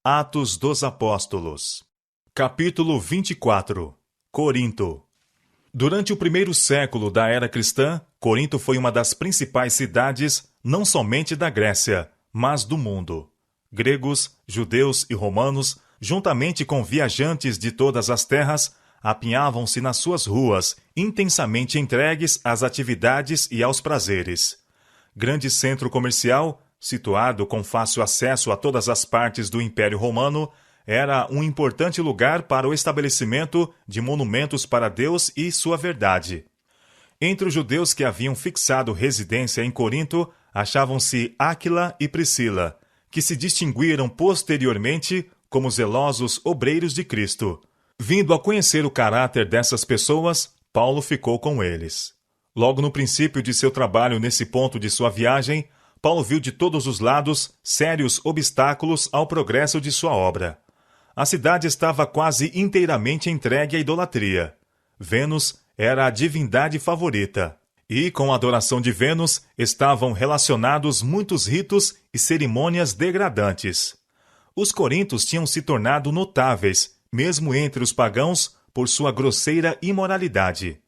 Atos dos Apóstolos. Capítulo 24. Corinto. Durante o primeiro século da era cristã, Corinto foi uma das principais cidades, não somente da Grécia, mas do mundo. Gregos, judeus e romanos, juntamente com viajantes de todas as terras, apinhavam-se nas suas ruas, intensamente entregues às atividades e aos prazeres. Grande centro comercial, situado com fácil acesso a todas as partes do Império Romano, era um importante lugar para o estabelecimento de monumentos para Deus e sua verdade. Entre os judeus que haviam fixado residência em Corinto, achavam-se Áquila e Priscila, que se distinguiram posteriormente como zelosos obreiros de Cristo. Vindo a conhecer o caráter dessas pessoas, Paulo ficou com eles. Logo no princípio de seu trabalho nesse ponto de sua viagem, Paulo viu de todos os lados sérios obstáculos ao progresso de sua obra. A cidade estava quase inteiramente entregue à idolatria. Vênus era a divindade favorita, e com a adoração de Vênus estavam relacionados muitos ritos e cerimônias degradantes. Os coríntios tinham se tornado notáveis, mesmo entre os pagãos, por sua grosseira imoralidade.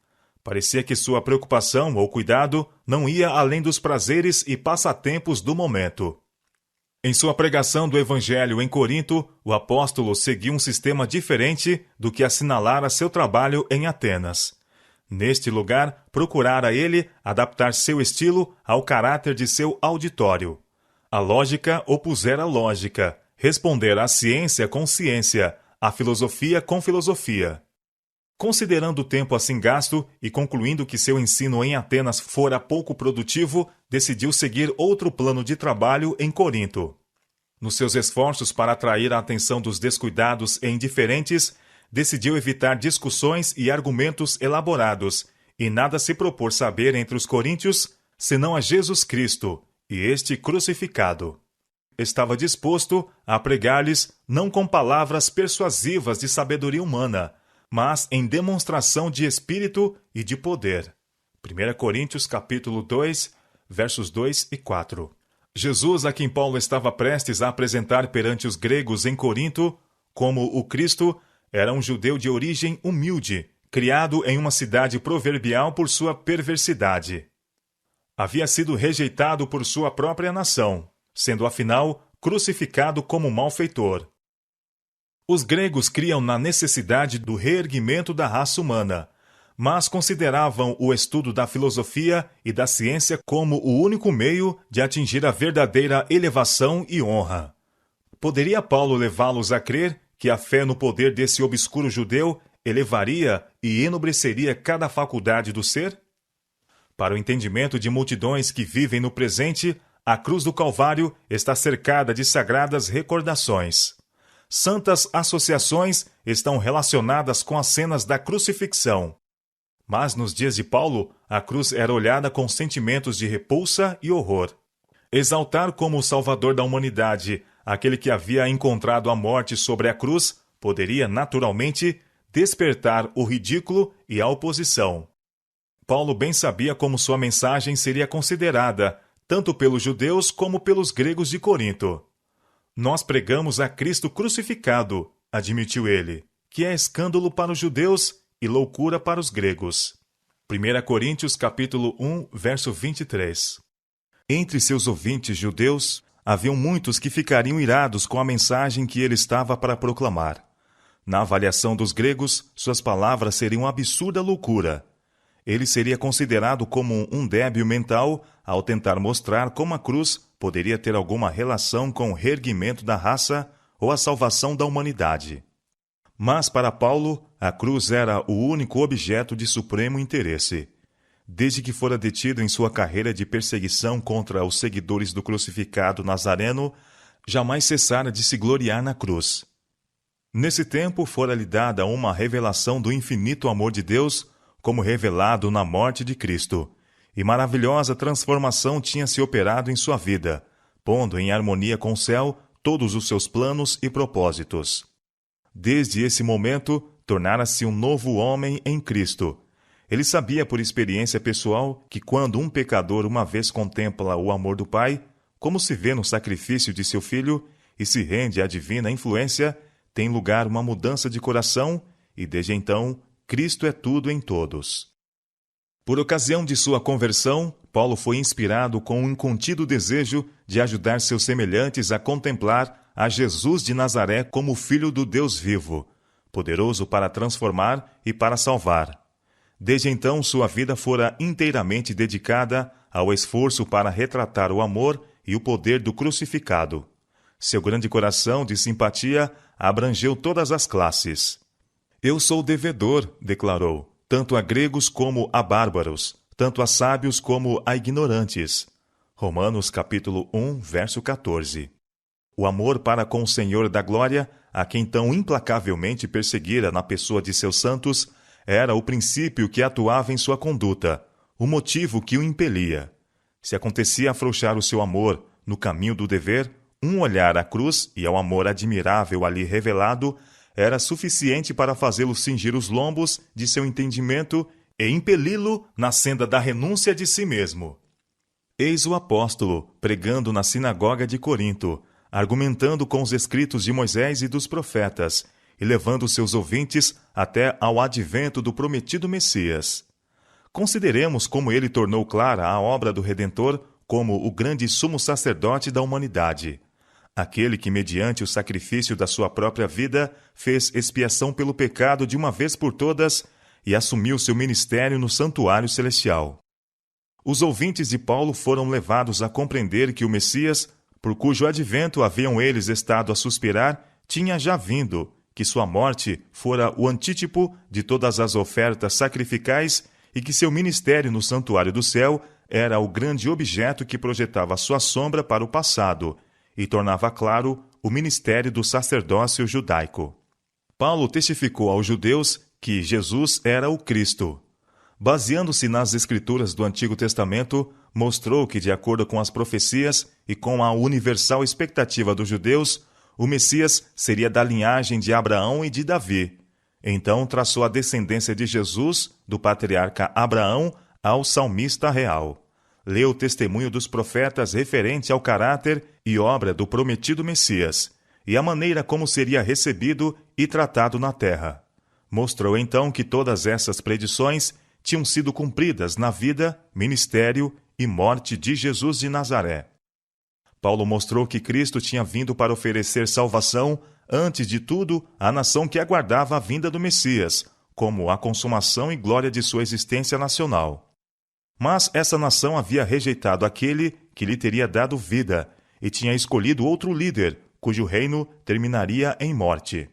Parecia que sua preocupação ou cuidado não ia além dos prazeres e passatempos do momento. Em sua pregação do Evangelho em Corinto, o apóstolo seguiu um sistema diferente do que assinalara seu trabalho em Atenas. Neste lugar, procurara ele adaptar seu estilo ao caráter de seu auditório. A lógica opusera lógica, responder à ciência com ciência, à filosofia com filosofia. Considerando o tempo assim gasto e concluindo que seu ensino em Atenas fora pouco produtivo, decidiu seguir outro plano de trabalho em Corinto. Nos seus esforços para atrair a atenção dos descuidados e indiferentes, decidiu evitar discussões e argumentos elaborados, e nada se propor saber entre os coríntios, senão a Jesus Cristo, e este crucificado. Estava disposto a pregar-lhes não com palavras persuasivas de sabedoria humana, mas em demonstração de espírito e de poder. 1 Coríntios capítulo 2, versos 2 e 4. Jesus, a quem Paulo estava prestes a apresentar perante os gregos em Corinto, como o Cristo, era um judeu de origem humilde, criado em uma cidade proverbial por sua perversidade. Havia sido rejeitado por sua própria nação, sendo afinal crucificado como malfeitor. Os gregos criam na necessidade do reerguimento da raça humana, mas consideravam o estudo da filosofia e da ciência como o único meio de atingir a verdadeira elevação e honra. Poderia Paulo levá-los a crer que a fé no poder desse obscuro judeu elevaria e enobreceria cada faculdade do ser? Para o entendimento de multidões que vivem no presente, a cruz do Calvário está cercada de sagradas recordações. Santas associações estão relacionadas com as cenas da crucifixão. Mas nos dias de Paulo, a cruz era olhada com sentimentos de repulsa e horror. Exaltar como o Salvador da humanidade aquele que havia encontrado a morte sobre a cruz poderia, naturalmente, despertar o ridículo e a oposição. Paulo bem sabia como sua mensagem seria considerada, tanto pelos judeus como pelos gregos de Corinto. Nós pregamos a Cristo crucificado, admitiu ele, que é escândalo para os judeus e loucura para os gregos. 1 Coríntios capítulo 1, verso 23. Entre seus ouvintes judeus, haviam muitos que ficariam irados com a mensagem que ele estava para proclamar. Na avaliação dos gregos, suas palavras seriam absurda loucura. Ele seria considerado como um débil mental ao tentar mostrar como a cruz poderia ter alguma relação com o reerguimento da raça ou a salvação da humanidade. Mas para Paulo, a cruz era o único objeto de supremo interesse. Desde que fora detido em sua carreira de perseguição contra os seguidores do crucificado Nazareno, jamais cessara de se gloriar na cruz. Nesse tempo fora-lhe dada uma revelação do infinito amor de Deus, como revelado na morte de Cristo, e maravilhosa transformação tinha se operado em sua vida, pondo em harmonia com o céu todos os seus planos e propósitos. Desde esse momento, tornara-se um novo homem em Cristo. Ele sabia por experiência pessoal que quando um pecador uma vez contempla o amor do Pai, como se vê no sacrifício de seu Filho, e se rende à divina influência, tem lugar uma mudança de coração e, desde então, Cristo é tudo em todos. Por ocasião de sua conversão, Paulo foi inspirado com um incontido desejo de ajudar seus semelhantes a contemplar a Jesus de Nazaré como Filho do Deus vivo, poderoso para transformar e para salvar. Desde então, sua vida fora inteiramente dedicada ao esforço para retratar o amor e o poder do crucificado. Seu grande coração de simpatia abrangeu todas as classes. Eu sou devedor, declarou, tanto a gregos como a bárbaros, tanto a sábios como a ignorantes. Romanos capítulo 1, verso 14. O amor para com o Senhor da glória, a quem tão implacavelmente perseguira na pessoa de seus santos, era o princípio que atuava em sua conduta, o motivo que o impelia. Se acontecia afrouxar o seu amor no caminho do dever, um olhar à cruz e ao amor admirável ali revelado era suficiente para fazê-lo cingir os lombos de seu entendimento e impeli-lo na senda da renúncia de si mesmo. Eis o apóstolo pregando na sinagoga de Corinto, argumentando com os escritos de Moisés e dos profetas, e levando seus ouvintes até ao advento do prometido Messias. Consideremos como ele tornou clara a obra do Redentor como o grande sumo sacerdote da humanidade. Aquele que, mediante o sacrifício da sua própria vida, fez expiação pelo pecado de uma vez por todas e assumiu seu ministério no santuário celestial. Os ouvintes de Paulo foram levados a compreender que o Messias, por cujo advento haviam eles estado a suspirar, tinha já vindo, que sua morte fora o antítipo de todas as ofertas sacrificais e que seu ministério no santuário do céu era o grande objeto que projetava sua sombra para o passado e tornava claro o ministério do sacerdócio judaico. Paulo testificou aos judeus que Jesus era o Cristo. Baseando-se nas escrituras do Antigo Testamento, mostrou que, de acordo com as profecias e com a universal expectativa dos judeus, o Messias seria da linhagem de Abraão e de Davi. Então traçou a descendência de Jesus, do patriarca Abraão, ao salmista real. Leu o testemunho dos profetas referente ao caráter e obra do prometido Messias, e a maneira como seria recebido e tratado na terra. Mostrou então que todas essas predições tinham sido cumpridas na vida, ministério e morte de Jesus de Nazaré. Paulo mostrou que Cristo tinha vindo para oferecer salvação, antes de tudo, à nação que aguardava a vinda do Messias, como a consumação e glória de sua existência nacional. Mas essa nação havia rejeitado aquele que lhe teria dado vida, e tinha escolhido outro líder, cujo reino terminaria em morte.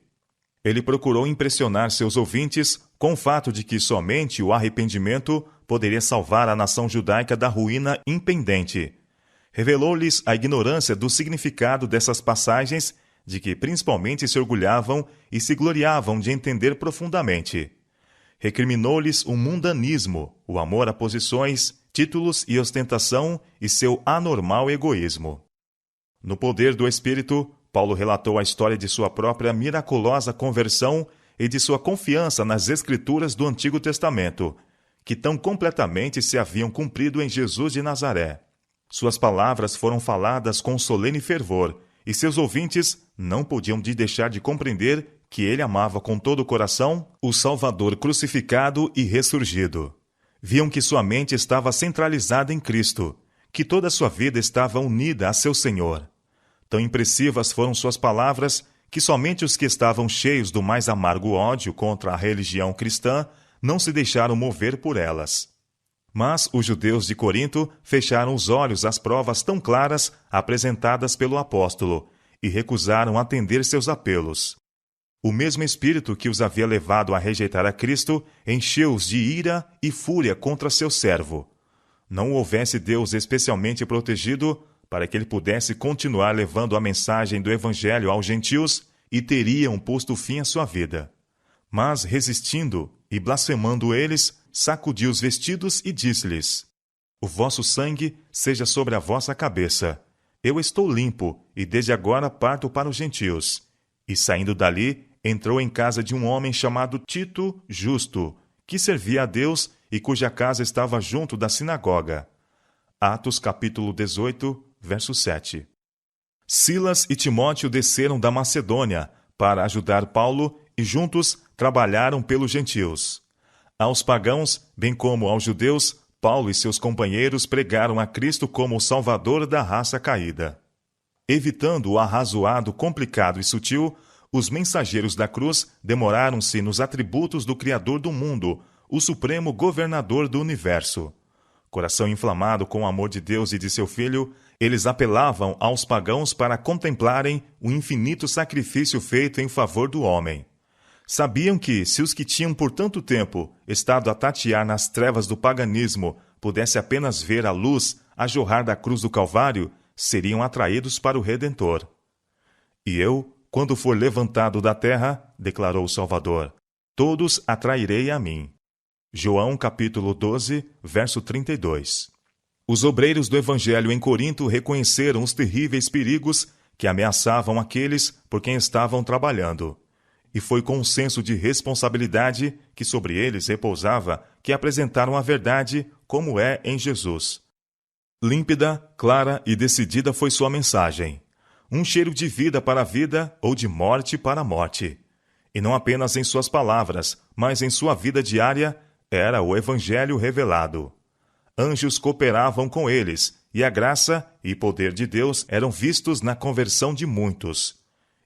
Ele procurou impressionar seus ouvintes com o fato de que somente o arrependimento poderia salvar a nação judaica da ruína impendente. Revelou-lhes a ignorância do significado dessas passagens, de que principalmente se orgulhavam e se gloriavam de entender profundamente. Recriminou-lhes o mundanismo, o amor a posições, títulos e ostentação e seu anormal egoísmo. No poder do Espírito, Paulo relatou a história de sua própria miraculosa conversão e de sua confiança nas Escrituras do Antigo Testamento, que tão completamente se haviam cumprido em Jesus de Nazaré. Suas palavras foram faladas com solene fervor, e seus ouvintes não podiam deixar de compreender que ele amava com todo o coração o Salvador crucificado e ressurgido. Viam que sua mente estava centralizada em Cristo, que toda a sua vida estava unida a seu Senhor. Tão impressivas foram suas palavras que somente os que estavam cheios do mais amargo ódio contra a religião cristã não se deixaram mover por elas. Mas os judeus de Corinto fecharam os olhos às provas tão claras apresentadas pelo apóstolo e recusaram atender seus apelos. O mesmo espírito que os havia levado a rejeitar a Cristo encheu-os de ira e fúria contra seu servo. Não o houvesse Deus especialmente protegido para que ele pudesse continuar levando a mensagem do Evangelho aos gentios, e teriam posto fim à sua vida. Mas, resistindo e blasfemando eles, sacudiu os vestidos e disse-lhes: O vosso sangue seja sobre a vossa cabeça. Eu estou limpo, e desde agora parto para os gentios. E saindo dali, entrou em casa de um homem chamado Tito Justo, que servia a Deus e cuja casa estava junto da sinagoga. Atos capítulo 18, verso 7. Silas e Timóteo desceram da Macedônia para ajudar Paulo e juntos trabalharam pelos gentios. Aos pagãos, bem como aos judeus, Paulo e seus companheiros pregaram a Cristo como o Salvador da raça caída. Evitando o arrazoado, complicado e sutil, os mensageiros da cruz demoraram-se nos atributos do Criador do mundo, o supremo governador do universo. Coração inflamado com o amor de Deus e de seu Filho, eles apelavam aos pagãos para contemplarem o infinito sacrifício feito em favor do homem. Sabiam que, se os que tinham por tanto tempo estado a tatear nas trevas do paganismo pudessem apenas ver a luz a jorrar da cruz do Calvário, seriam atraídos para o Redentor. E eu, quando for levantado da terra, declarou o Salvador, todos atrairei a mim. João capítulo 12, verso 32. Os obreiros do Evangelho em Corinto reconheceram os terríveis perigos que ameaçavam aqueles por quem estavam trabalhando. E foi com um senso de responsabilidade que sobre eles repousava que apresentaram a verdade como é em Jesus. Límpida, clara e decidida foi sua mensagem. Um cheiro de vida para a vida ou de morte para a morte. E não apenas em suas palavras, mas em sua vida diária, era o Evangelho revelado. Anjos cooperavam com eles, e a graça e poder de Deus eram vistos na conversão de muitos.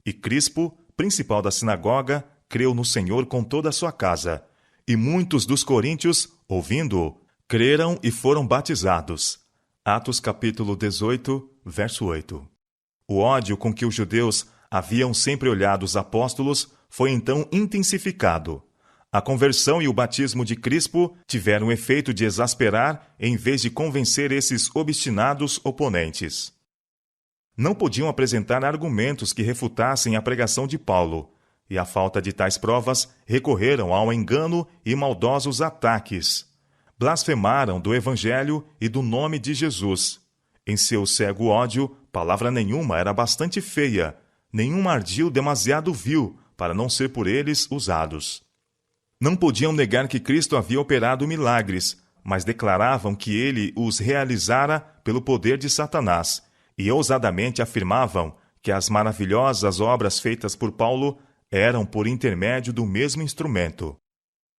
E Crispo, principal da sinagoga, creu no Senhor com toda a sua casa. E muitos dos coríntios, ouvindo-o, creram e foram batizados. Atos capítulo 18, verso 8. O ódio com que os judeus haviam sempre olhado os apóstolos foi então intensificado. A conversão e o batismo de Crispo tiveram o efeito de exasperar em vez de convencer esses obstinados oponentes. Não podiam apresentar argumentos que refutassem a pregação de Paulo, e à falta de tais provas recorreram ao engano e maldosos ataques. Blasfemaram do Evangelho e do nome de Jesus. Em seu cego ódio, palavra nenhuma era bastante feia, nenhum ardil demasiado vil para não ser por eles usados. Não podiam negar que Cristo havia operado milagres, mas declaravam que ele os realizara pelo poder de Satanás, e ousadamente afirmavam que as maravilhosas obras feitas por Paulo eram por intermédio do mesmo instrumento.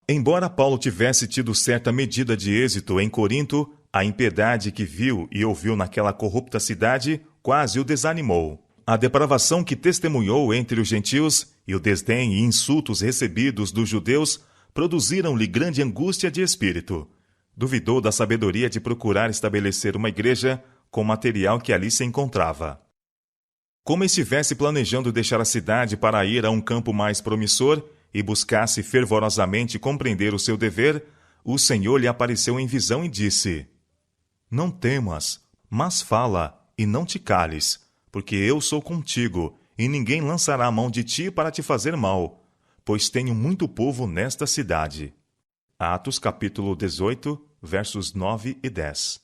Embora Paulo tivesse tido certa medida de êxito em Corinto, a impiedade que viu e ouviu naquela corrupta cidade quase o desanimou. A depravação que testemunhou entre os gentios e o desdém e insultos recebidos dos judeus produziram-lhe grande angústia de espírito. Duvidou da sabedoria de procurar estabelecer uma igreja com o material que ali se encontrava. Como estivesse planejando deixar a cidade para ir a um campo mais promissor e buscasse fervorosamente compreender o seu dever, o Senhor lhe apareceu em visão e disse: Não temas, mas fala, e não te cales, porque eu sou contigo, e ninguém lançará a mão de ti para te fazer mal, pois tenho muito povo nesta cidade. Atos capítulo 18, versos 9 e 10.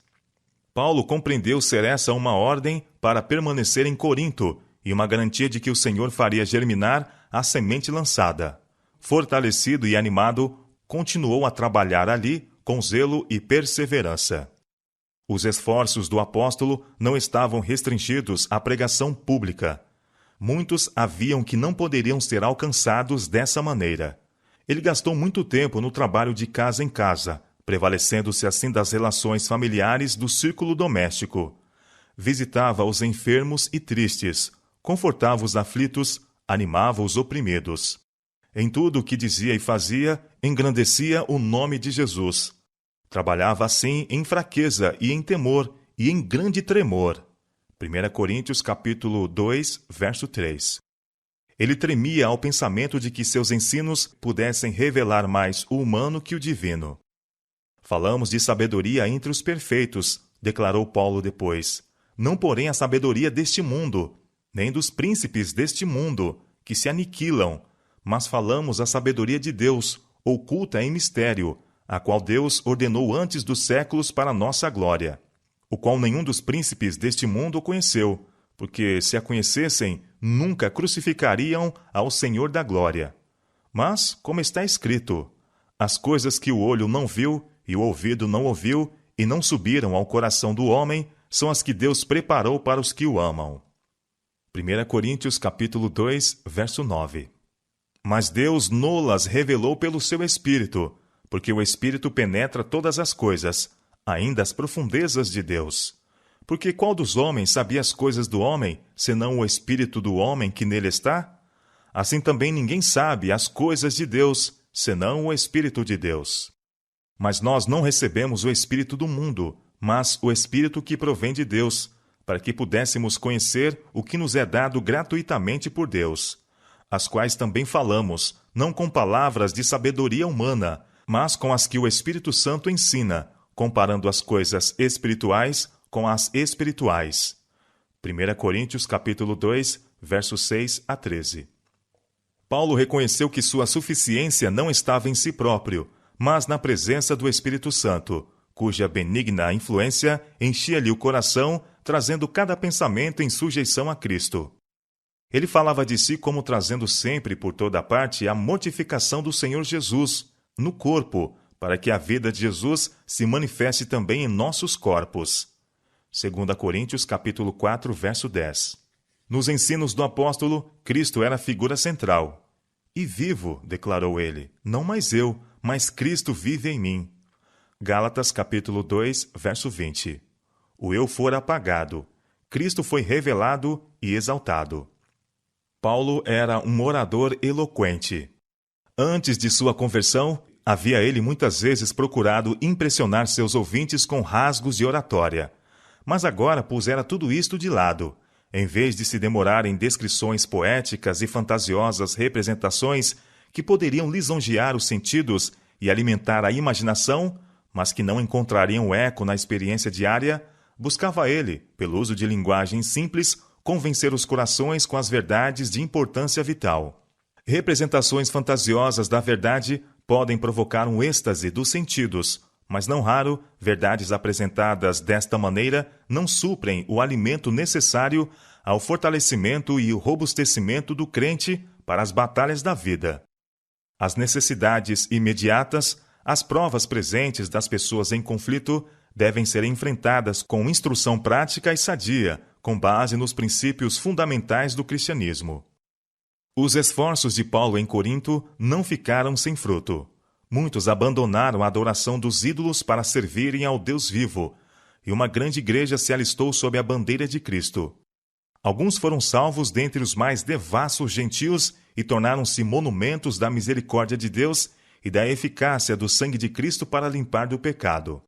Paulo compreendeu ser essa uma ordem para permanecer em Corinto e uma garantia de que o Senhor faria germinar a semente lançada. Fortalecido e animado, continuou a trabalhar ali com zelo e perseverança. Os esforços do apóstolo não estavam restringidos à pregação pública. Muitos haviam que não poderiam ser alcançados dessa maneira. Ele gastou muito tempo no trabalho de casa em casa, prevalecendo-se assim das relações familiares do círculo doméstico. Visitava os enfermos e tristes, confortava os aflitos, animava os oprimidos. Em tudo o que dizia e fazia, engrandecia o nome de Jesus. Trabalhava assim em fraqueza e em temor e em grande tremor. 1 Coríntios capítulo 2, verso 3. Ele tremia ao pensamento de que seus ensinos pudessem revelar mais o humano que o divino. Falamos de sabedoria entre os perfeitos, declarou Paulo depois. Não porém a sabedoria deste mundo, nem dos príncipes deste mundo, que se aniquilam, mas falamos a sabedoria de Deus, oculta em mistério, a qual Deus ordenou antes dos séculos para nossa glória, o qual nenhum dos príncipes deste mundo conheceu, porque, se a conhecessem, nunca crucificariam ao Senhor da glória. Mas, como está escrito, as coisas que o olho não viu e o ouvido não ouviu e não subiram ao coração do homem são as que Deus preparou para os que o amam. 1 Coríntios capítulo 2, verso 9. Mas Deus nolas revelou pelo seu Espírito, porque o Espírito penetra todas as coisas, ainda as profundezas de Deus. Porque qual dos homens sabia as coisas do homem, senão o Espírito do homem que nele está? Assim também ninguém sabe as coisas de Deus, senão o Espírito de Deus. Mas nós não recebemos o Espírito do mundo, mas o Espírito que provém de Deus, para que pudéssemos conhecer o que nos é dado gratuitamente por Deus, as quais também falamos, não com palavras de sabedoria humana, mas com as que o Espírito Santo ensina, comparando as coisas espirituais com as espirituais. 1 Coríntios capítulo 2, versos 6 a 13. Paulo reconheceu que sua suficiência não estava em si próprio, mas na presença do Espírito Santo, cuja benigna influência enchia-lhe o coração, trazendo cada pensamento em sujeição a Cristo. Ele falava de si como trazendo sempre por toda parte a mortificação do Senhor Jesus, no corpo, para que a vida de Jesus se manifeste também em nossos corpos. 2 Coríntios capítulo 4, verso 10. Nos ensinos do apóstolo, Cristo era a figura central. E vivo, declarou ele, não mais eu, mas Cristo vive em mim. Gálatas capítulo 2, verso 20. O eu fora apagado, Cristo foi revelado e exaltado. Paulo era um orador eloquente. Antes de sua conversão, havia ele muitas vezes procurado impressionar seus ouvintes com rasgos de oratória. Mas agora pusera tudo isto de lado. Em vez de se demorar em descrições poéticas e fantasiosas representações que poderiam lisonjear os sentidos e alimentar a imaginação, mas que não encontrariam eco na experiência diária, buscava ele, pelo uso de linguagem simples, convencer os corações com as verdades de importância vital. Representações fantasiosas da verdade podem provocar um êxtase dos sentidos, mas não raro, verdades apresentadas desta maneira não suprem o alimento necessário ao fortalecimento e o robustecimento do crente para as batalhas da vida. As necessidades imediatas, as provas presentes das pessoas em conflito, devem ser enfrentadas com instrução prática e sadia, com base nos princípios fundamentais do cristianismo. Os esforços de Paulo em Corinto não ficaram sem fruto. Muitos abandonaram a adoração dos ídolos para servirem ao Deus vivo, e uma grande igreja se alistou sob a bandeira de Cristo. Alguns foram salvos dentre os mais devassos gentios e tornaram-se monumentos da misericórdia de Deus e da eficácia do sangue de Cristo para limpar do pecado.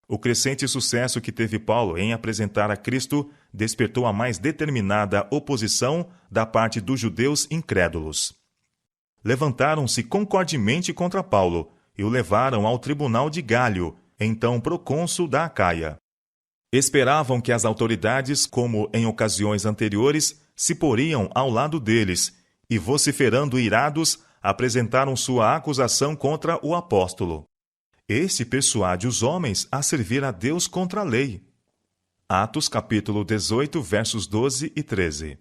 O crescente sucesso que teve Paulo em apresentar a Cristo despertou a mais determinada oposição da parte dos judeus incrédulos. Levantaram-se concordemente contra Paulo e o levaram ao tribunal de Gálio, então procônsul da Acaia. Esperavam que as autoridades, como em ocasiões anteriores, se poriam ao lado deles e, vociferando irados, apresentaram sua acusação contra o apóstolo. Este persuade os homens a servir a Deus contra a lei. Atos capítulo 18, versos 12 e 13.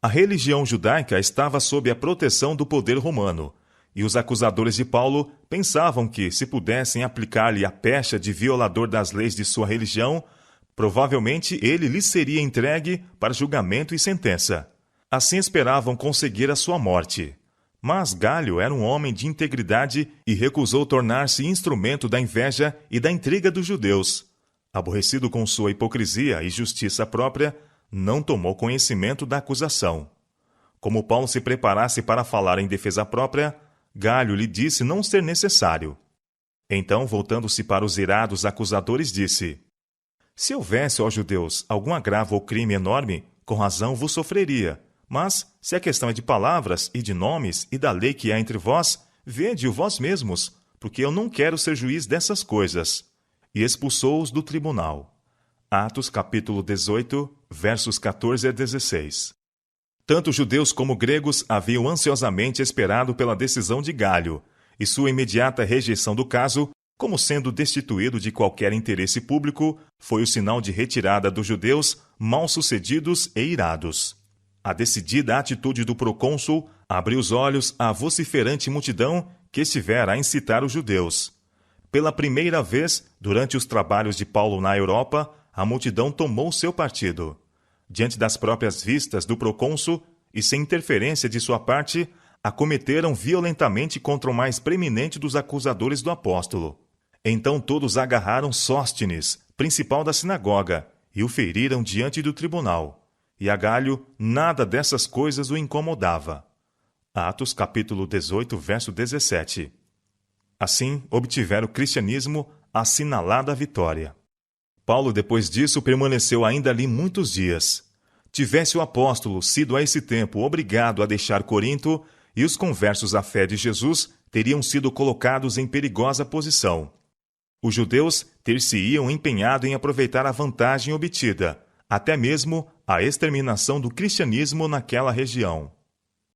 A religião judaica estava sob a proteção do poder romano, e os acusadores de Paulo pensavam que, se pudessem aplicar-lhe a pecha de violador das leis de sua religião, provavelmente ele lhes seria entregue para julgamento e sentença. Assim esperavam conseguir a sua morte. Mas Gálio era um homem de integridade e recusou tornar-se instrumento da inveja e da intriga dos judeus. Aborrecido com sua hipocrisia e justiça própria, não tomou conhecimento da acusação. Como Paulo se preparasse para falar em defesa própria, Gálio lhe disse não ser necessário. Então, voltando-se para os irados acusadores, disse: Se houvesse, ó judeus, algum agravo ou crime enorme, com razão vos sofreria. Mas, se a questão é de palavras e de nomes e da lei que há entre vós, vede-o vós mesmos, porque eu não quero ser juiz dessas coisas. E expulsou-os do tribunal. Atos capítulo 18, versos 14 a 16. Tanto judeus como gregos haviam ansiosamente esperado pela decisão de Gálio, e sua imediata rejeição do caso, como sendo destituído de qualquer interesse público, foi o sinal de retirada dos judeus mal-sucedidos e irados. A decidida atitude do procônsul abriu os olhos à vociferante multidão que estivera a incitar os judeus. Pela primeira vez, durante os trabalhos de Paulo na Europa, a multidão tomou seu partido. diante das próprias vistas do procônsul e sem interferência de sua parte, acometeram violentamente contra o mais preeminente dos acusadores do apóstolo. Então todos agarraram Sóstenes, principal da sinagoga, e o feriram diante do tribunal. E a Galho nada dessas coisas o incomodava. Atos capítulo 18, verso 17. Assim, obtiveram o cristianismo assinalada a vitória. Paulo, depois disso, permaneceu ainda ali muitos dias. Tivesse o apóstolo sido a esse tempo obrigado a deixar Corinto, e os conversos à fé de Jesus teriam sido colocados em perigosa posição. Os judeus ter-se-iam empenhado em aproveitar a vantagem obtida, até mesmo a exterminação do cristianismo naquela região.